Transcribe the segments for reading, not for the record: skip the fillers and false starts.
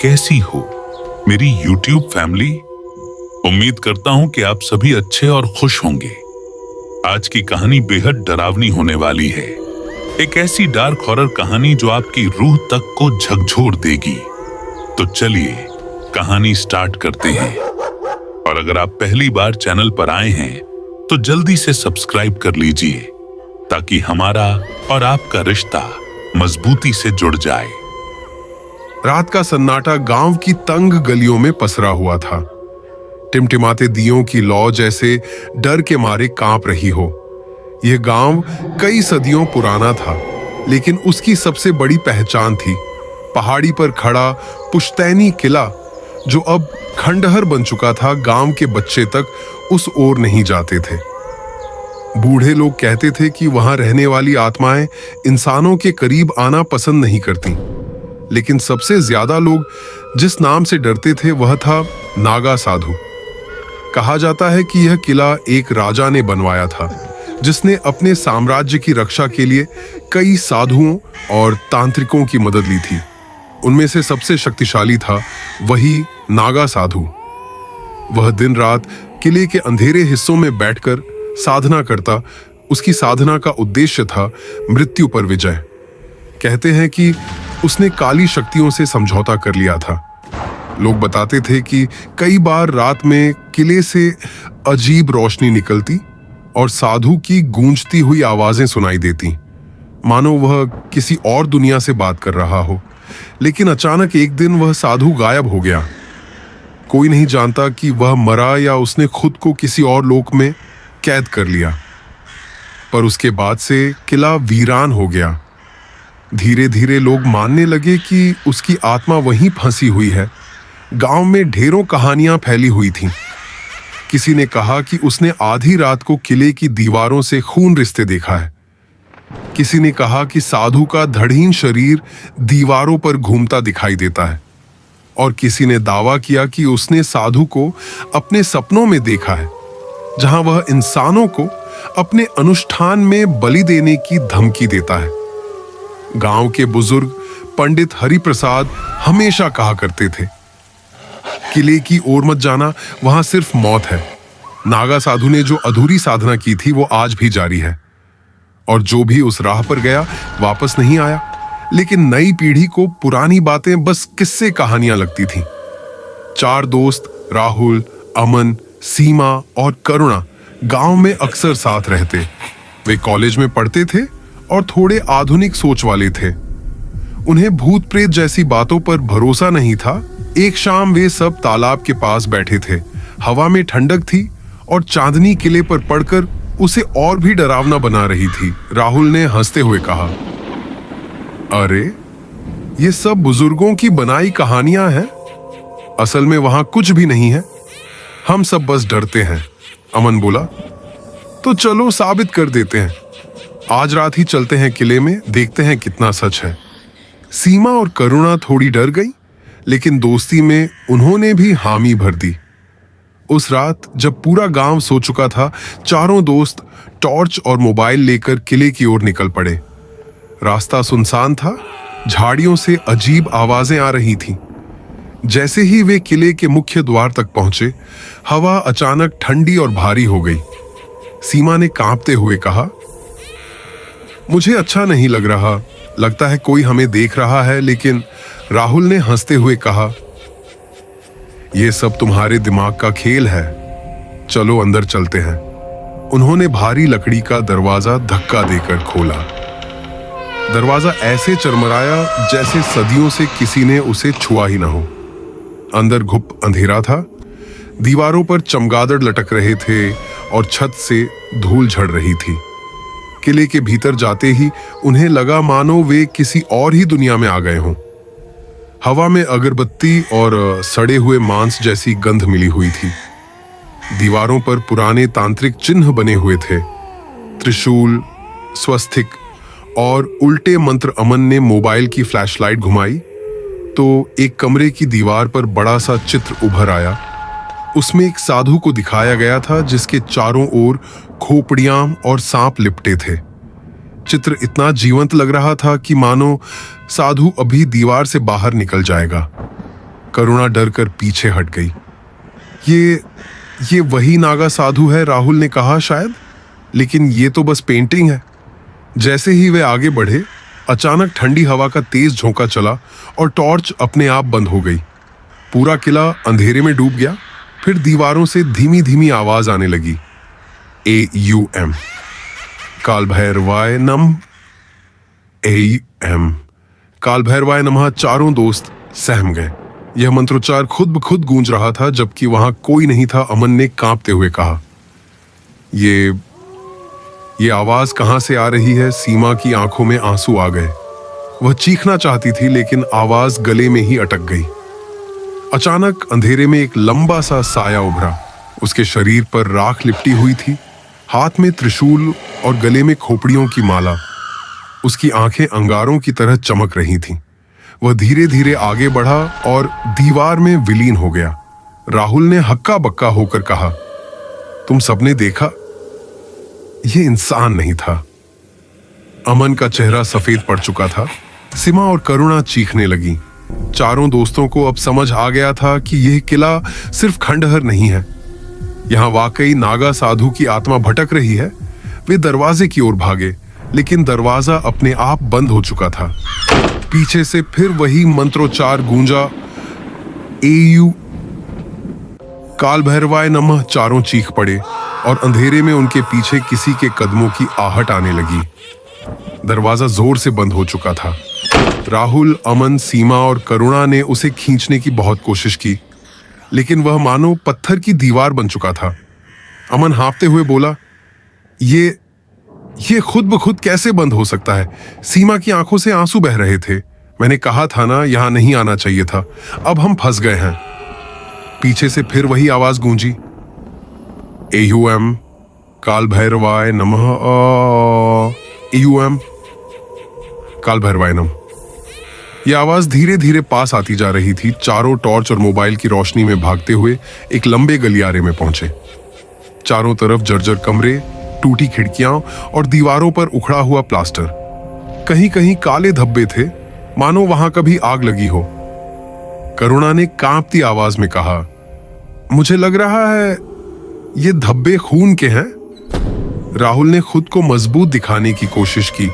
कैसी हो मेरी YouTube फैमिली। उम्मीद करता हूं कि आप सभी अच्छे और खुश होंगे। आज की कहानी बेहद डरावनी होने वाली है। एक ऐसी डार्क हॉरर कहानी जो आपकी रूह तक को झकझोर देगी। तो चलिए कहानी स्टार्ट करते हैं। और अगर आप पहली बार चैनल पर आए हैं तो जल्दी से सब्सक्राइब कर लीजिए ताकि हमारा और आपका रिश्ता मजबूती से जुड़ जाए। रात का सन्नाटा गांव की तंग गलियों में पसरा हुआ था। टिमटिमाते दियों की लौ जैसे डर के मारे कांप रही हो। यह गांव कई सदियों पुराना था, लेकिन उसकी सबसे बड़ी पहचान थी पहाड़ी पर खड़ा पुश्तैनी किला, जो अब खंडहर बन चुका था। गांव के बच्चे तक उस ओर नहीं जाते थे। बूढ़े लोग कहते थे कि वहां रहने वाली आत्माएं इंसानों के करीब आना पसंद नहीं करती, लेकिन सबसे ज्यादा लोग जिस नाम से डरते थे वह था नागा साधु। कहा जाता है कि यह किला एक राजा ने बनवाया था, जिसने अपने साम्राज्य की रक्षा के लिए कई साधुओं और तांत्रिकों की मदद ली थी। उनमें से सबसे शक्तिशाली था वही नागा साधु। वह दिन रात किले के अंधेरे हिस्सों में बैठकर साधना करता। उसकी साधना का उद्देश्य था मृत्यु पर विजय। कहते हैं कि उसने काली शक्तियों से समझौता कर लिया था। लोग बताते थे कि कई बार रात में किले से अजीब रोशनी निकलती और साधु की गूंजती हुई आवाजें सुनाई देती, मानो वह किसी और दुनिया से बात कर रहा हो। लेकिन अचानक एक दिन वह साधु गायब हो गया। कोई नहीं जानता कि वह मरा या उसने खुद को किसी और लोक में कैद कर लिया। पर उसके बाद से किला वीरान हो गया। धीरे धीरे लोग मानने लगे कि उसकी आत्मा वहीं फंसी हुई है। गांव में ढेरों कहानियां फैली हुई थीं। किसी ने कहा कि उसने आधी रात को किले की दीवारों से खून रिश्ते देखा है। किसी ने कहा कि साधु का धड़हीन शरीर दीवारों पर घूमता दिखाई देता है। और किसी ने दावा किया कि उसने साधु को अपने सपनों में देखा है, जहां वह इंसानों को अपने अनुष्ठान में बलि देने की धमकी देता है। गांव के बुजुर्ग पंडित हरिप्रसाद हमेशा कहा करते थे, किले की ओर मत जाना, वहां सिर्फ मौत है। नागा साधु ने जो अधूरी साधना की थी वो आज भी जारी है, और जो भी उस राह पर गया वापस नहीं आया। लेकिन नई पीढ़ी को पुरानी बातें बस किस्से कहानियां लगती थीं। 4 दोस्त राहुल, अमन, सीमा और करुणा गांव में अक्सर साथ रहते। वे कॉलेज में पढ़ते थे और थोड़े आधुनिक सोच वाले थे। उन्हें भूत प्रेत जैसी बातों पर भरोसा नहीं था। एक शाम वे सब तालाब के पास बैठे थे। हवा में ठंडक थी और चांदनी किले पर पड़कर उसे और भी डरावना बना रही थी। राहुल ने हंसते हुए कहा, अरे ये सब बुजुर्गों की बनाई कहानियां हैं। असल में वहां कुछ भी नहीं है, हम सब बस डरते हैं। अमन बोला, तो चलो साबित कर देते हैं। आज रात ही चलते हैं किले में, देखते हैं कितना सच है। सीमा और करुणा थोड़ी डर गई, लेकिन दोस्ती में उन्होंने भी हामी भर दी। उस रात जब पूरा गांव सो चुका था, चारों दोस्त टॉर्च और मोबाइल लेकर किले की ओर निकल पड़े। रास्ता सुनसान था, झाड़ियों से अजीब आवाजें आ रही थीं। जैसे ही वे किले के मुख्य द्वार तक पहुंचे, हवा अचानक ठंडी और भारी हो गई। सीमा ने कांपते हुए कहा, मुझे अच्छा नहीं लग रहा, लगता है कोई हमें देख रहा है। लेकिन राहुल ने हंसते हुए कहा, यह सब तुम्हारे दिमाग का खेल है, चलो अंदर चलते हैं। उन्होंने भारी लकड़ी का दरवाजा धक्का देकर खोला। दरवाजा ऐसे चरमराया जैसे सदियों से किसी ने उसे छुआ ही ना हो। अंदर घुप अंधेरा था। दीवारों पर चमगादड़ लटक रहे थे और छत से धूल झड़ रही थी। किले के भीतर जाते ही उन्हें लगा मानो वे किसी और ही दुनिया में आ गए हों। हवा में अगरबत्ती और सड़े हुए मांस जैसी गंध मिली हुई थी। दीवारों पर पुराने तांत्रिक चिन्ह बने हुए थे, त्रिशूल, स्वस्तिक और उल्टे मंत्र। अमन ने मोबाइल की फ्लैशलाइट घुमाई तो एक कमरे की दीवार पर बड़ा सा चित्र उभर आया। उसमें एक साधु को दिखाया गया था, जिसके चारों ओर खोपड़ियां और सांप लिपटे थे। चित्र इतना जीवंत लग रहा था कि मानो साधु अभी दीवार से बाहर निकल जाएगा। करुणा डर कर पीछे हट गई। ये वही नागा साधु है, राहुल ने कहा शायद, लेकिन ये तो बस पेंटिंग है। जैसे ही वे आगे बढ़े, अचानक ठंडी हवा का तेज झोंका चला और टॉर्च अपने आप बंद हो गई। पूरा किला अंधेरे में डूब गया। फिर दीवारों से धीमी धीमी आवाज आने लगी, AUM, काल भैरवाय नम, AUM, काल भैरवाय नमः। चारों दोस्त सहम गए। यह मंत्रोच्चार खुद ब खुद गूंज रहा था, जबकि वहां कोई नहीं था। अमन ने कांपते हुए कहा, ये आवाज कहां से आ रही है? सीमा की आंखों में आंसू आ गए। वह चीखना चाहती थी, लेकिन आवाज गले में ही अटक गई। अचानक अंधेरे में एक लंबा सा साया उभरा। उसके शरीर पर राख लिपटी हुई थी, हाथ में त्रिशूल और गले में खोपड़ियों की माला। उसकी आंखें अंगारों की तरह चमक रही थीं। वह धीरे धीरे आगे बढ़ा और दीवार में विलीन हो गया। राहुल ने हक्का बक्का होकर कहा, तुम सबने देखा? यह इंसान नहीं था। अमन का चेहरा सफेद पड़ चुका था। सीमा और करुणा चीखने लगी। चारों दोस्तों को अब समझ आ गया था कि यह किला सिर्फ खंडहर नहीं है, यहां वाकई नागा साधु की आत्मा भटक रही है। वे दरवाजे की ओर भागे, लेकिन दरवाजा अपने आप बंद हो चुका था। पीछे से फिर वही मंत्रोच्चार गूंजा, AU, काल भैरवाय नमः। चारों चीख पड़े और अंधेरे में उनके पीछे किसी के कदमों की आहट आने लगी। दरवाजा जोर से बंद हो चुका था। राहुल, अमन, सीमा और करुणा ने उसे खींचने की बहुत कोशिश की, लेकिन वह मानो पत्थर की दीवार बन चुका था। अमन हाँफते हुए बोला, ये खुद ब खुद कैसे बंद हो सकता है? सीमा की आंखों से आंसू बह रहे थे। मैंने कहा था ना, यहां नहीं आना चाहिए था। अब हम फंस गए हैं। पीछे से फिर वही आवाज गूंजी, AUM, काल भैरवाय नमः, AUM, काल भैरवाय नमः। यह आवाज धीरे धीरे पास आती जा रही थी। चारों टॉर्च और मोबाइल की रोशनी में भागते हुए एक लंबे गलियारे में पहुंचे। चारों तरफ जर्जर कमरे, टूटी खिड़कियां और दीवारों पर उखड़ा हुआ प्लास्टर। कहीं कहीं काले धब्बे थे, मानो वहां कभी आग लगी हो। करुणा ने कांपती आवाज में कहा, मुझे लग रहा है ये धब्बे खून के हैं। राहुल ने खुद को मजबूत दिखाने की कोशिश की,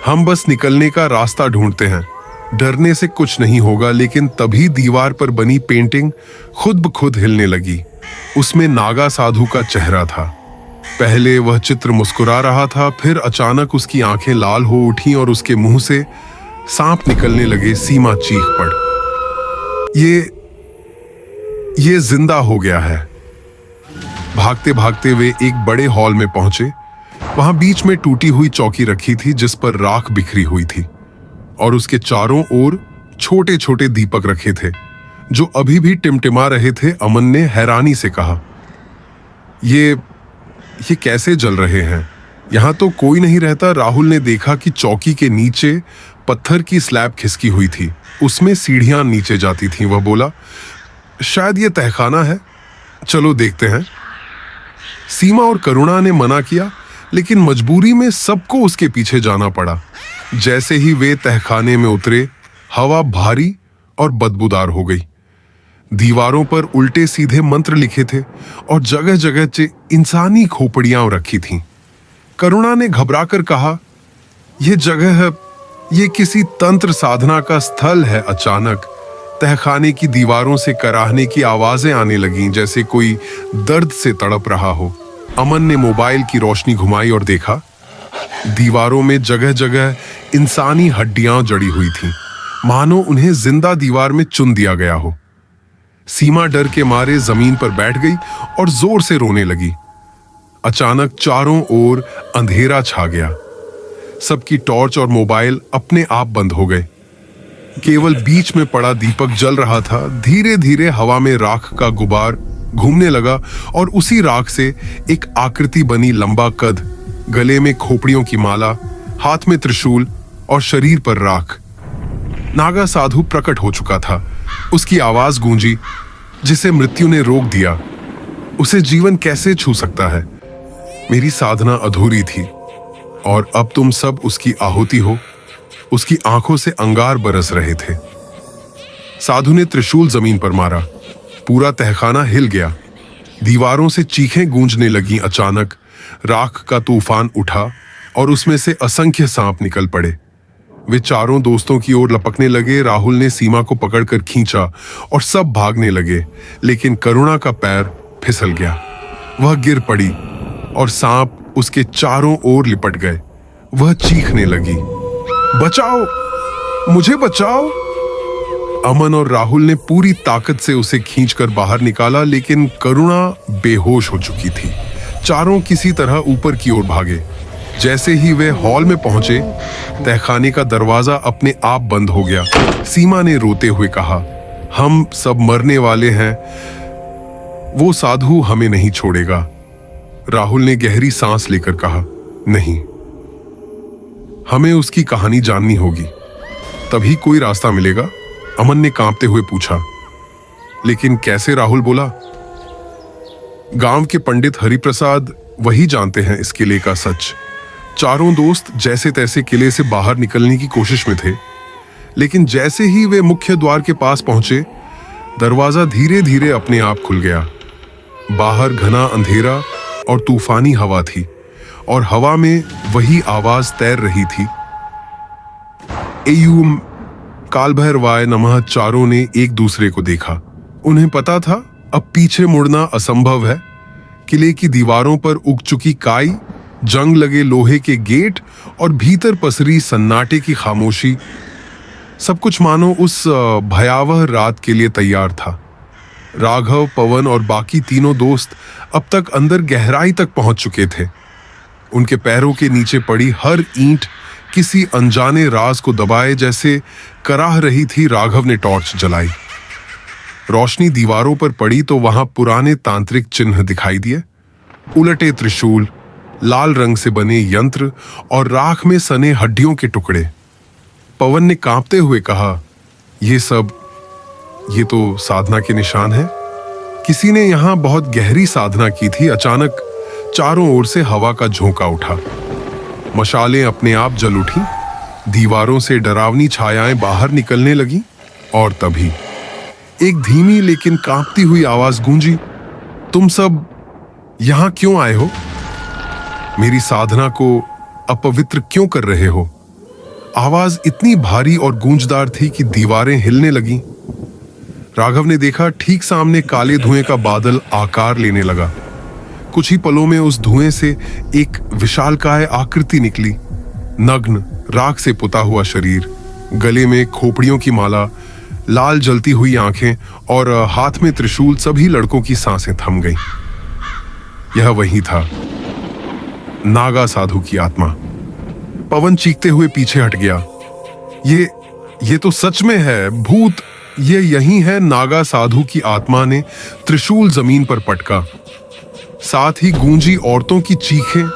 हम बस निकलने का रास्ता ढूंढते हैं, डरने से कुछ नहीं होगा। लेकिन तभी दीवार पर बनी पेंटिंग खुद ब खुद हिलने लगी। उसमें नागा साधु का चेहरा था। पहले वह चित्र मुस्कुरा रहा था, फिर अचानक उसकी आंखें लाल हो उठी और उसके मुंह से सांप निकलने लगे। सीमा चीख पड़, ये जिंदा हो गया है। भागते भागते वे एक बड़े हॉल में पहुंचे। वहां बीच में टूटी हुई चौकी रखी थी, जिस पर राख बिखरी हुई थी, और उसके चारों ओर छोटे छोटे दीपक रखे थे, जो अभी भी टिमटिमा रहे थे। अमन ने हैरानी से कहा, ये कैसे जल रहे हैं? यहां तो कोई नहीं रहता। राहुल ने देखा कि चौकी के नीचे पत्थर की स्लैब खिसकी हुई थी, उसमें सीढ़ियां नीचे जाती थीं। वह बोला, शायद ये तहखाना है, चलो देखते हैं। सीमा और करुणा ने मना किया, लेकिन मजबूरी में सबको उसके पीछे जाना पड़ा। जैसे ही वे तहखाने में उतरे, हवा भारी और बदबूदार हो गई। दीवारों पर उल्टे सीधे मंत्र लिखे थे और जगह जगह इंसानी खोपड़ियां रखी थीं। करुणा ने घबराकर कहा, यह जगह है, ये किसी तंत्र साधना का स्थल है। अचानक तहखाने की दीवारों से कराहने की आवाजें आने लगीं, जैसे कोई दर्द से तड़प रहा हो। अमन ने मोबाइल की रोशनी घुमाई और देखा, दीवारों में जगह जगह इंसानी हड्डियां जड़ी हुई थीं, मानो उन्हें जिंदा दीवार में चुन दिया गया हो। सीमा डर के मारे जमीन पर बैठ गई और जोर से रोने लगी। अचानक चारों ओर अंधेरा छा गया। सबकी टॉर्च और मोबाइल अपने आप बंद हो गए। केवल बीच में पड़ा दीपक जल रहा था। धीरे धीरे हवा में राख का गुबार घूमने लगा और उसी राख से एक आकृति बनी, लंबा कद, गले में खोपड़ियों की माला, हाथ में त्रिशूल और शरीर पर राख। नागा साधु प्रकट हो चुका था। उसकी आवाज गूंजी, जिसे मृत्यु ने रोक दिया। उसे जीवन कैसे छू सकता है? मेरी साधना अधूरी थी और अब तुम सब उसकी आहुति हो। उसकी आंखों से अंगार बरस रहे थे। साधु ने त्रिशूल जमीन पर मारा। पूरा तहखाना हिल गया। दीवारों से चीखें गूंजने लगी। अचानक राख का तूफान उठा और उसमें से असंख्य सांप निकल पड़े। वे चारों दोस्तों की ओर लपकने लगे। राहुल ने सीमा को पकड़कर खींचा और सब भागने लगे, लेकिन करुणा का पैर फिसल गया। वह गिर पड़ी और सांप उसके चारों ओर लिपट गए। वह चीखने लगी, बचाओ, मुझे बचाओ। अमन और राहुल ने पूरी ताकत से उसे खींचकर बाहर निकाला, लेकिन करुणा बेहोश हो चुकी थी। चारों किसी तरह ऊपर की ओर भागे। जैसे ही वे हॉल में पहुंचे, तहखाने का दरवाजा अपने आप बंद हो गया। सीमा ने रोते हुए कहा, हम सब मरने वाले हैं, वो साधु हमें नहीं छोड़ेगा। राहुल ने गहरी सांस लेकर कहा, नहीं, हमें उसकी कहानी जाननी होगी, तभी कोई रास्ता मिलेगा। अमन ने कांपते हुए पूछा, लेकिन कैसे? राहुल बोला, गांव के पंडित हरिप्रसाद वही जानते हैं इस किले का सच। चारों दोस्त जैसे तैसे किले से बाहर निकलने की कोशिश में थे, लेकिन जैसे ही वे मुख्य द्वार के पास पहुंचे, दरवाजा धीरे धीरे अपने आप खुल गया। बाहर घना अंधेरा और तूफानी हवा थी, और हवा में वही आवाज तैर रही थी, एयूम कालभैरवाय नमः। चारों ने एक दूसरे को देखा। उन्हें पता था अब पीछे मुड़ना असंभव है। किले की दीवारों पर उग चुकी काई, जंग लगे लोहे के गेट और भीतर पसरी सन्नाटे की खामोशी, सब कुछ मानो उस भयावह रात के लिए तैयार था। राघव, पवन और बाकी तीनों दोस्त अब तक अंदर गहराई तक पहुंच चुके थे। उनके पैरों के नीचे पड़ी हर ईंट किसी अनजाने राज को दबाए जैसे कराह रही थी। राघव ने टॉर्च जलाई। रोशनी दीवारों पर पड़ी तो वहां पुराने तांत्रिक चिन्ह दिखाई दिए, उलटे त्रिशूल, लाल रंग से बने यंत्र और राख में सने हड्डियों के टुकड़े। पवन ने कांपते हुए कहा, ये तो साधना के निशान है। किसी ने यहां बहुत गहरी साधना की थी। अचानक चारों ओर से हवा का झोंका उठा। मशालें अपने आप जल उठी। दीवारों से डरावनी छायाएं बाहर निकलने लगी, और तभी एक धीमी लेकिन कांपती हुई आवाज गूंजी, तुम सब यहां क्यों आए हो? मेरी साधना को अपवित्र क्यों कर रहे हो? आवाज इतनी भारी और गूंजदार थी कि दीवारें हिलने लगीं। राघव ने देखा, ठीक सामने काले धुएं का बादल आकार लेने लगा। कुछ ही पलों में उस धुएं से एक विशालकाय आकृति निकली। नग्न, राख से पुता हुआ शरीर, गले में खोपड़ियों की माला, लाल जलती हुई आंखें और हाथ में त्रिशूल। सभी लड़कों की सांसें थम गईं। यह वही था, नागा साधु की आत्मा। पवन चीखते हुए पीछे हट गया। ये तो सच में है, भूत, ये यही है। नागा साधु की आत्मा ने त्रिशूल जमीन पर पटका। साथ ही गूंजी औरतों की चीखें,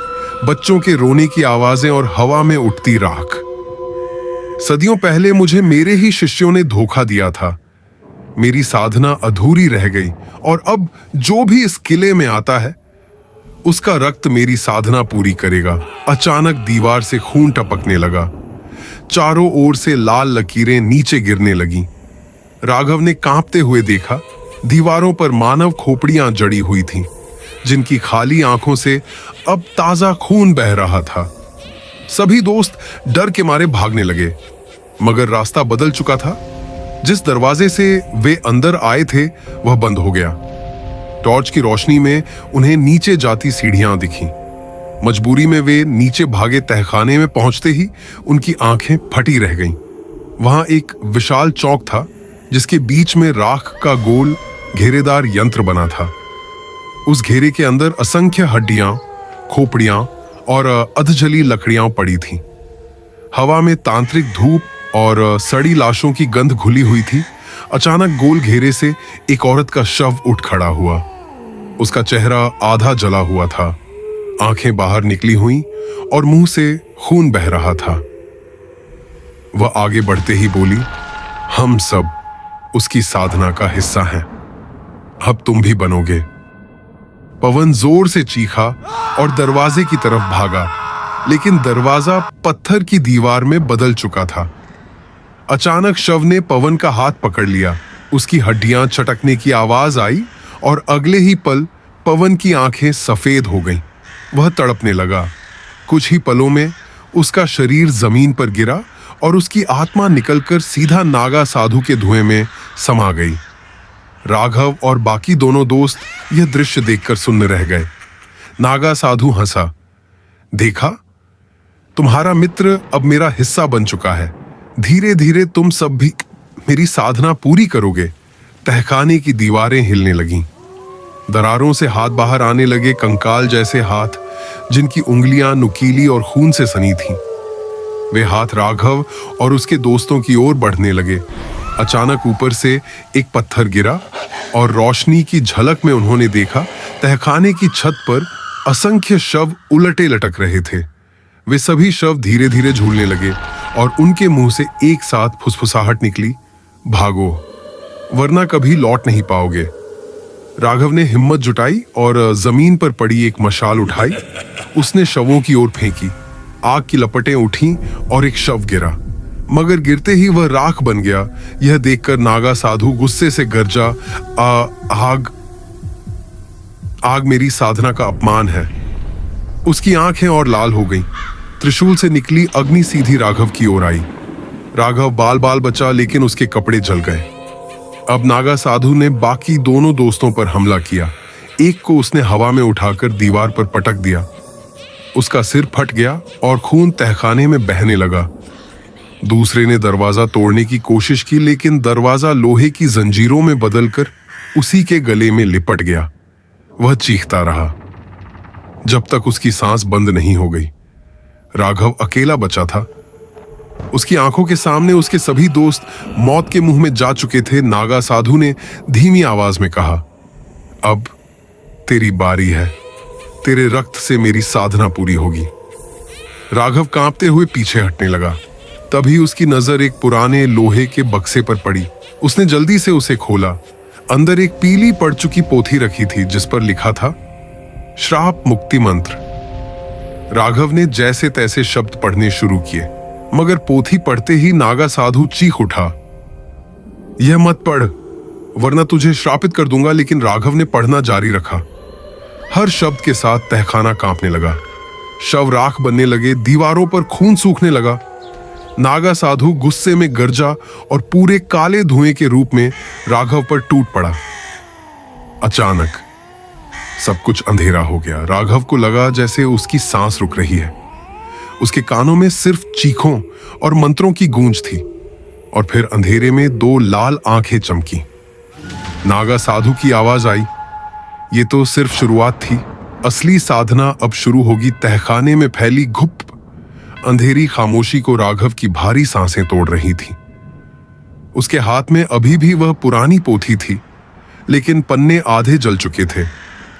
बच्चों के रोने की आवाजें और हवा में उठती राख। सदियों पहले मुझे मेरे ही शिष्यों ने धोखा दिया था। मेरी साधना अधूरी रह गई, और अब जो भी इस किले में आता है, उसका रक्त मेरी साधना पूरी करेगा। अचानक दीवार से खून टपकने लगा। चारों ओर से लाल लकीरें नीचे गिरने लगीं। राघव ने कांपते हुए देखा, दीवारों पर मानव खोपड़ियां जड़ी हुई थीं, जिनकी खाली आंखों से अब ताजा खून बह रहा था। सभी दोस्त डर के मारे भागने लगे, मगर रास्ता बदल चुका था। जिस दरवाजे से वे अंदर आए थे वह बंद हो गया। टॉर्च की रोशनी में उन्हें नीचे जाती सीढ़ियां दिखीं। मजबूरी में वे नीचे भागे। तहखाने में पहुंचते ही उनकी आंखें फटी रह गईं। वहां एक विशाल चौक था, जिसके बीच में राख का गोल घेरेदार यंत्र बना था। उस घेरे के अंदर असंख्य हड्डियां, खोपड़ियां और अधजली लकड़ियां पड़ी थीं। हवा में तांत्रिक धूप और सड़ी लाशों की गंध घुली हुई थी। अचानक गोल घेरे से एक औरत का शव उठ खड़ा हुआ। उसका चेहरा आधा जला हुआ था, आंखें बाहर निकली हुईं और मुंह से खून बह रहा था। वह आगे बढ़ते ही बोली, हम सब उसकी साधना का हिस्सा हैं, अब तुम भी बनोगे। पवन जोर से चीखा और दरवाजे की तरफ भागा, लेकिन दरवाजा पत्थर की दीवार में बदल चुका था। अचानक शव ने पवन का हाथ पकड़ लिया। उसकी हड्डियां चटकने की आवाज आई और अगले ही पल पवन की आंखें सफेद हो गईं। वह तड़पने लगा। कुछ ही पलों में उसका शरीर जमीन पर गिरा और उसकी आत्मा निकलकर सीधा नागा साधु के धुएं में समा गई। राघव और बाकी दोनों दोस्त यह दृश्य देखकर सुन्न रह गए। नागा साधु हंसा। देखा, तुम्हारा मित्र अब मेरा हिस्सा बन चुका है। धीरे धीरे तुम सब भी मेरी साधना पूरी करोगे। तहखाने की दीवारें हिलने लगीं। दरारों से हाथ बाहर आने लगे, कंकाल जैसे हाथ जिनकी उंगलियां नुकीली और खून से सनी थीं। वे हाथ राघव और उसके दोस्तों की ओर बढ़ने लगे। अचानक ऊपर से एक पत्थर गिरा और रोशनी की झलक में उन्होंने देखा तहखाने की छत पर असंख्य शव उलटे लटक रहे थे। वे सभी शव धीरे धीरे झूलने लगे और उनके मुंह से एक साथ फुसफुसाहट निकली, भागो वरना कभी लौट नहीं पाओगे। राघव ने हिम्मत जुटाई और जमीन पर पड़ी एक मशाल उठाई। उसने शवों की ओर फेंकी। आग की लपटें उठीं और एक शव गिरा, मगर गिरते ही वह राख बन गया। यह देखकर नागा साधु गुस्से से गरजा, आग मेरी साधना का अपमान है। उसकी आंखें और लाल हो गईं। त्रिशूल से निकली अग्नि सीधी राघव की ओर आई। राघव बाल बाल बचा, लेकिन उसके कपड़े जल गए। अब नागा साधु ने बाकी दोनों दोस्तों पर हमला किया। एक को उसने हवा में उठाकर दीवार पर पटक दिया। उसका सिर फट गया और खून तहखाने में बहने लगा। दूसरे ने दरवाजा तोड़ने की कोशिश की, लेकिन दरवाजा लोहे की जंजीरों में बदलकर उसी के गले में लिपट गया। वह चीखता रहा जब तक उसकी सांस बंद नहीं हो गई। राघव अकेला बचा था। उसकी आंखों के सामने उसके सभी दोस्त मौत के मुंह में जा चुके थे। नागा साधु ने धीमी आवाज में कहा, अब तेरी बारी है। तेरे रक्त से मेरी साधना पूरी होगी। राघव कांपते हुए पीछे हटने लगा। तभी उसकी नजर एक पुराने लोहे के बक्से पर पड़ी। उसने जल्दी से उसे खोला। अंदर एक पीली पड़ चुकी पोथी रखी थी जिस पर लिखा था, श्राप मुक्ति मंत्र। राघव ने जैसे तैसे शब्द पढ़ने शुरू किए, मगर पोथी पढ़ते ही नागा साधु चीख उठा, यह मत पढ़ वरना तुझे श्रापित कर दूंगा। लेकिन राघव ने पढ़ना जारी रखा। हर शब्द के साथ तहखाना कांपने लगा। शव राख बनने लगे। दीवारों पर खून सूखने लगा। नागा साधु गुस्से में गरजा और पूरे काले धुएं के रूप में राघव पर टूट पड़ा। अचानक सब कुछ अंधेरा हो गया। राघव को लगा जैसे उसकी सांस रुक रही है। उसके कानों में सिर्फ चीखों और मंत्रों की गूंज थी। और फिर अंधेरे में दो लाल आंखें चमकी। नागा साधु की आवाज आई, ये तो सिर्फ शुरुआत थी। असली साधना अब शुरू होगी। तहखाने में फैली घुप अंधेरी खामोशी को राघव की भारी सांसें तोड़ रही थी। उसके हाथ में अभी भी वह पुरानी पोथी थी, लेकिन पन्ने आधे जल चुके थे।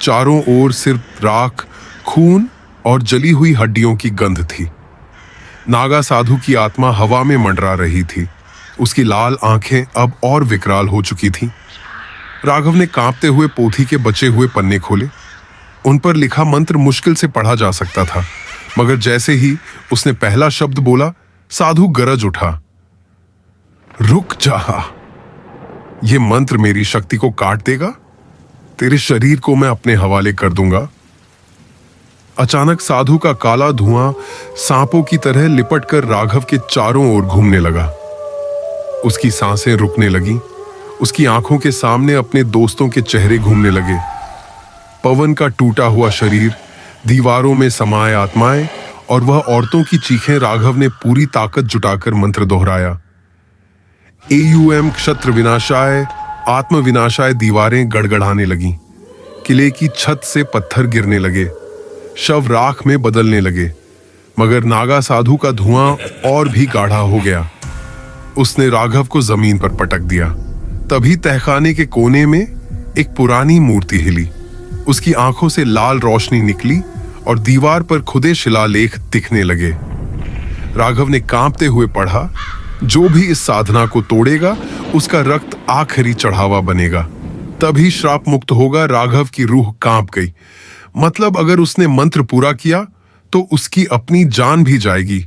चारों ओर सिर्फ राख, खून और जली हुई हड्डियों की गंध थी। नागा साधु की आत्मा हवा में मंडरा रही थी। उसकी लाल आंखें अब और विकराल हो चुकी थीं। राघव ने कांपते हुए पोथी के बचे हुए पन्ने खोले। उन पर लिखा मंत्र मुश्किल से पढ़ा जा सकता था, मगर जैसे ही उसने पहला शब्द बोला, साधु गरज उठा, रुक जा। यह मंत्र मेरी शक्ति को काट देगा। तेरे शरीर को मैं अपने हवाले कर दूंगा। अचानक साधु का काला धुआं सांपों की तरह लिपटकर राघव के चारों ओर घूमने लगा। उसकी सांसें रुकने लगीं। उसकी आंखों के सामने अपने दोस्तों के चेहरे घूमने लगे। पवन का टूटा हुआ शरीर, दीवारों में समाये आत्माएं और वह औरतों की चीखें। राघव ने पूरी ताकत जुटाकर मंत्र दोहराया, AUM क्षत्र विनाशाय आत्म विनाशाय। दीवारें गड़गड़ाने लगीं। किले की छत से पत्थर गिरने लगे। शव राख में बदलने लगे, मगर नागा साधु का धुआं और भी गाढ़ा हो गया। उसने राघव को जमीन पर पटक दिया। तभी तहखाने के कोने में एक पुरानी मूर्ति हिली। उसकी आंखों से लाल रोशनी निकली और दीवार पर खुदे शिलालेख दिखने लगे। राघव ने कांपते हुए पढ़ा, जो भी इस साधना को तोड़ेगा उसका रक्त आखिरी चढ़ावा बनेगा, तभी श्राप मुक्त होगा। राघव की रूह कांप गई। मतलब अगर उसने मंत्र पूरा किया तो उसकी अपनी जान भी जाएगी।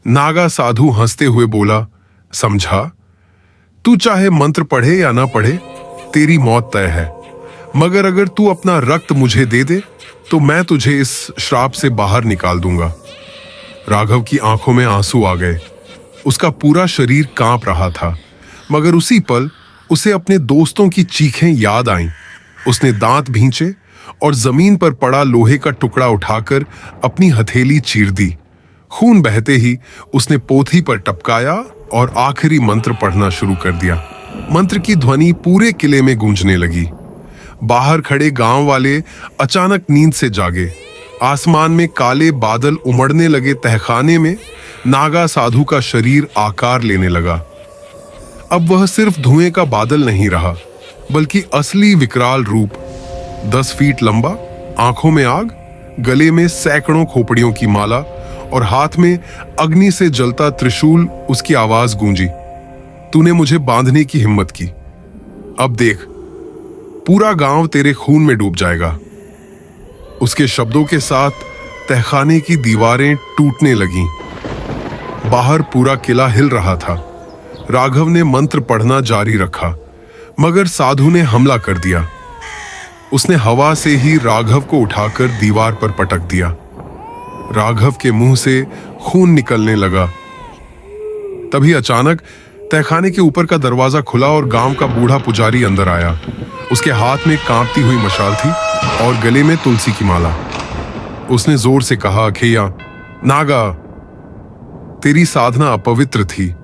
नागा साधु हंसते हुए बोला, समझा, तू चाहे मंत्र पढ़े या ना पढ़े, तेरी मौत तय है। मगर अगर तू अपना रक्त मुझे दे दे तो मैं तुझे इस श्राप से बाहर निकाल दूंगा। राघव की आंखों में आंसू आ गए। उसका पूरा शरीर कांप रहा था, मगर उसी पल उसे अपने दोस्तों की चीखें याद आईं। उसने दांत भींचे और जमीन पर पड़ा लोहे का टुकड़ा उठाकर अपनी हथेली चीर दी। खून बहते ही उसने पोथी पर टपकाया और आखिरी मंत्र पढ़ना शुरू कर दिया। मंत्र की ध्वनि पूरे किले में गूंजने लगी। बाहर खड़े गांव वाले अचानक नींद से जागे। आसमान में काले बादल उमड़ने लगे। तहखाने में नागा साधु का शरीर आकार लेने लगा। अब वह सिर्फ धुएं का बादल नहीं रहा, बल्कि असली विकराल रूप। 10 फीट लंबा, आंखों में आग, गले में सैकड़ों खोपड़ियों की माला और हाथ में अग्नि से जलता त्रिशूल। उसकी आवाज गूंजी, तूने मुझे बांधने की हिम्मत की, अब देख, पूरा गांव तेरे खून में डूब जाएगा। उसके शब्दों के साथ तहखाने की दीवारें टूटने लगीं। बाहर पूरा किला हिल रहा था। राघव ने मंत्र पढ़ना जारी रखा, मगर साधु ने हमला कर दिया। उसने हवा से ही राघव को उठाकर दीवार पर पटक दिया। राघव के मुंह से खून निकलने लगा। तभी अचानक तहखाने के ऊपर का दरवाजा खुला और गांव का बूढ़ा पुजारी अंदर आया। उसके हाथ में कांपती हुई मशाल थी और गले में तुलसी की माला। उसने जोर से कहा, अखैया, नागा, तेरी साधना अपवित्र थी।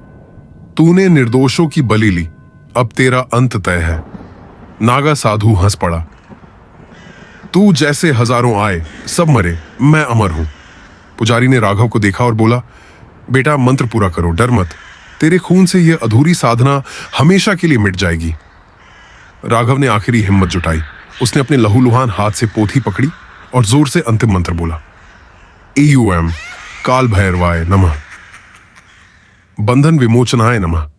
तूने निर्दोषों की बलि ली, अब तेरा अंत तय है। नागा साधु हंस पड़ा। तू जैसे हजारों आए, सब मरे, मैं अमर हूं। पुजारी ने राघव को देखा और बोला, बेटा, मंत्र पूरा करो, डर मत। तेरे खून से यह अधूरी साधना हमेशा के लिए मिट जाएगी। राघव ने आखिरी हिम्मत जुटाई। उसने अपने लहूलुहान हाथ से पोथी पकड़ी और जोर से अंतिम मंत्र बोला, EUM काल भैरवाय नमः, बंधन विमोचनाय नमः।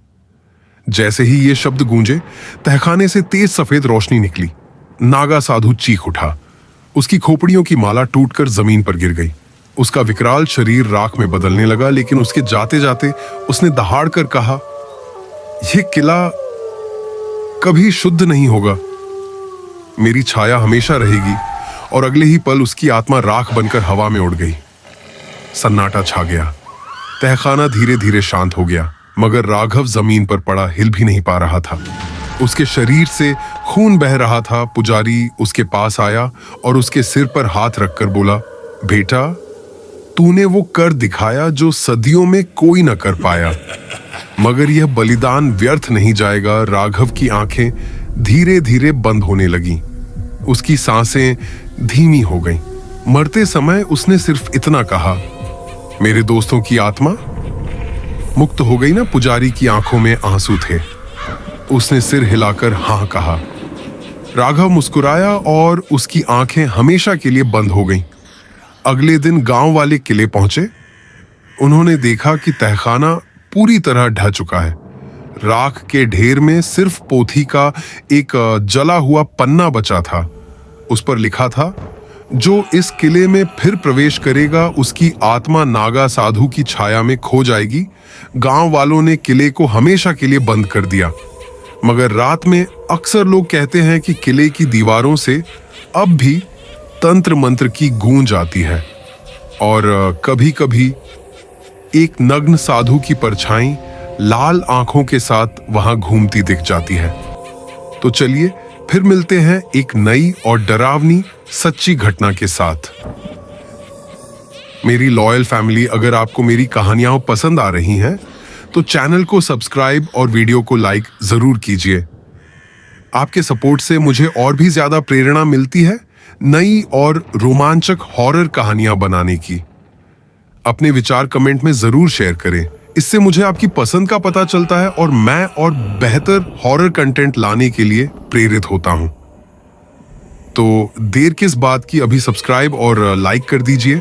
जैसे ही ये शब्द गूंजे, तहखाने से तेज सफेद रोशनी निकली। नागा साधु चीख उठा। उसकी खोपड़ियों की माला टूटकर जमीन पर गिर गई। उसका विकराल शरीर राख में बदलने लगा, लेकिन उसके जाते जाते उसने दहाड़ कर कहा, यह किला कभी शुद्ध नहीं होगा। मेरी छाया हमेशा रहेगी। और अगले ही पल उसकी आत्मा राख बनकर हवा में उड़ गई। सन्नाटा छा गया। तहखाना धीरे धीरे शांत हो गया, मगर राघव जमीन पर पड़ा हिल भी नहीं पा रहा था। उसके शरीर से खून बह रहा था। पुजारी उसके पास आया और उसके सिर पर हाथ रखकर बोला, बेटा, तूने वो कर दिखाया जो सदियों में कोई न कर पाया, मगर यह बलिदान व्यर्थ नहीं जाएगा। राघव की आंखें धीरे धीरे बंद होने लगीं। उसकी सांसें धीमी हो गईं। मरते समय उसने सिर्फ इतना कहा, मेरे दोस्तों की आत्मा मुक्त हो गई ना। पुजारी की आंखों में आंसू थे। उसने सिर हिलाकर हाँ कहा। राघव मुस्कुराया और उसकी आंखें हमेशा के लिए बंद हो गईं। अगले दिन गांव वाले किले पहुंचे। उन्होंने देखा कि तहखाना पूरी तरह ढह चुका है। राख के ढेर में सिर्फ पोथी का एक जला हुआ पन्ना बचा था। उस पर लिखा था, जो इस किले में फिर प्रवेश करेगा उसकी आत्मा नागा साधु की छाया में खो जाएगी। गांव वालों ने किले को हमेशा के लिए बंद कर दिया, मगर रात में अक्सर लोग कहते हैं कि किले की दीवारों से अब भी तंत्र मंत्र की गूंज आती है और कभी-कभी एक नग्न साधु की परछाई लाल आंखों के साथ वहां घूमती दिख जाती है। तो चलिए फिर मिलते हैं एक नई और डरावनी सच्ची घटना के साथ। मेरी लॉयल फैमिली, अगर आपको मेरी कहानियां पसंद आ रही हैं तो चैनल को सब्सक्राइब और वीडियो को लाइक जरूर कीजिए। आपके सपोर्ट से मुझे और भी ज्यादा प्रेरणा मिलती है नई और रोमांचक हॉरर कहानियां बनाने की। अपने विचार कमेंट में जरूर शेयर करें। इससे मुझे आपकी पसंद का पता चलता है और मैं और बेहतर हॉरर कंटेंट लाने के लिए प्रेरित होता हूं। तो देर किस बात की, अभी सब्सक्राइब और लाइक कर दीजिए।